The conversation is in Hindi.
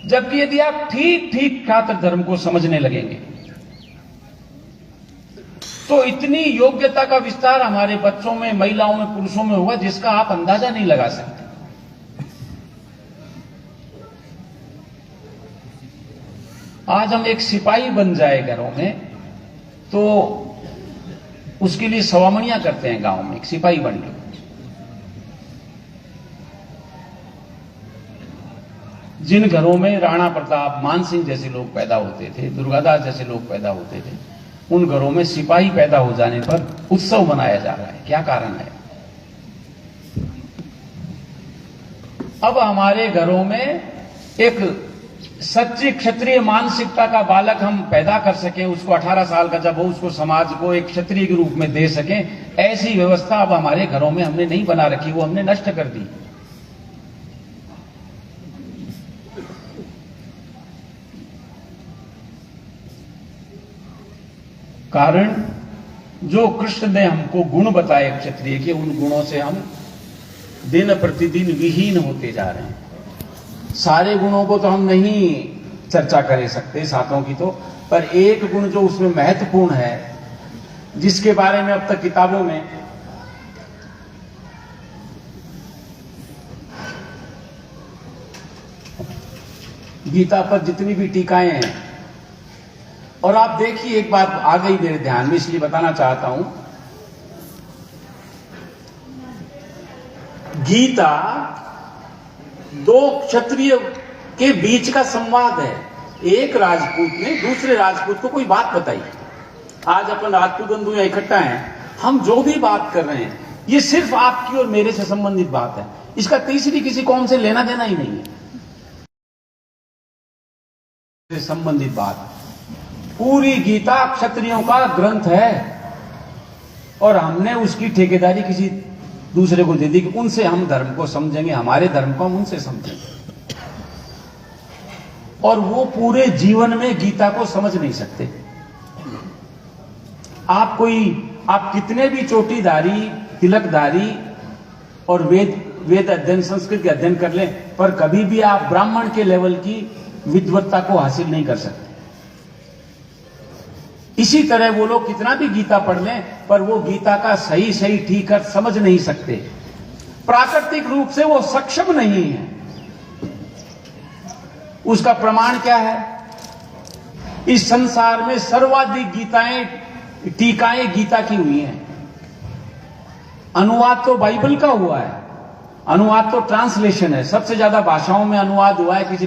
जबकि यदि आप ठीक ठीक छात्र धर्म को समझने लगेंगे तो इतनी योग्यता का विस्तार हमारे बच्चों में, महिलाओं में, पुरुषों में होगा जिसका आप अंदाजा नहीं लगा सकते। आज हम एक सिपाही बन जाए घरों में तो उसके लिए सवामणियां करते हैं गांव में, एक सिपाही बन लो। जिन घरों में राणा प्रताप, मान सिंह जैसे लोग पैदा होते थे, दुर्गादास जैसे लोग पैदा होते थे, उन घरों में सिपाही पैदा हो जाने पर उत्सव मनाया जा रहा है। क्या कारण है? अब हमारे घरों में एक सच्ची क्षत्रिय मानसिकता का बालक हम पैदा कर सकें, उसको 18 साल का जब हो उसको समाज को एक क्षत्रिय के रूप में दे सकें, ऐसी व्यवस्था अब हमारे घरों में हमने नहीं बना रखी, वो हमने नष्ट कर दी। कारण जो कृष्ण ने हमको गुण बताए क्षत्रिय के, उन गुणों से हम दिन प्रतिदिन विहीन होते जा रहे हैं। सारे गुणों को तो हम नहीं चर्चा कर सकते, सातों की तो, पर एक गुण जो उसमें महत्वपूर्ण है, जिसके बारे में अब तक किताबों में गीता पर जितनी भी टीकाएं हैं, और आप देखिए एक बात आ गई मेरे ध्यान में, इसलिए बताना चाहता हूं। गीता दो क्षत्रिय के बीच का संवाद है। एक राजपूत ने दूसरे राजपूत को कोई बात बताई। आज अपन राजपूत बंधु यहाँ इकट्ठा हैं, हम जो भी बात कर रहे हैं ये सिर्फ आपकी और मेरे से संबंधित बात है, इसका तीसरी किसी कौम से लेना देना ही नहीं है। संबंधित बात, पूरी गीता क्षत्रियों का ग्रंथ है और हमने उसकी ठेकेदारी किसी दूसरे को दे दी कि उनसे हम धर्म को समझेंगे, हमारे धर्म को हम उनसे समझेंगे, और वो पूरे जीवन में गीता को समझ नहीं सकते। आप कितने भी चोटीदारी, तिलकधारी और वेद अध्ययन, संस्कृत के अध्ययन कर लें, पर कभी भी आप ब्राह्मण के लेवल की विद्वत्ता को हासिल नहीं कर सकते। इसी तरह वो लोग कितना भी गीता पढ़ लें, पर वो गीता का सही सही ठीक अर्थ समझ नहीं सकते। प्राकृतिक रूप से वो सक्षम नहीं है। उसका प्रमाण क्या है? इस संसार में सर्वाधिक टीकाएं गीता की हुई हैं। अनुवाद तो बाइबल का हुआ है, अनुवाद तो ट्रांसलेशन है, सबसे ज्यादा भाषाओं में अनुवाद हुआ है किसी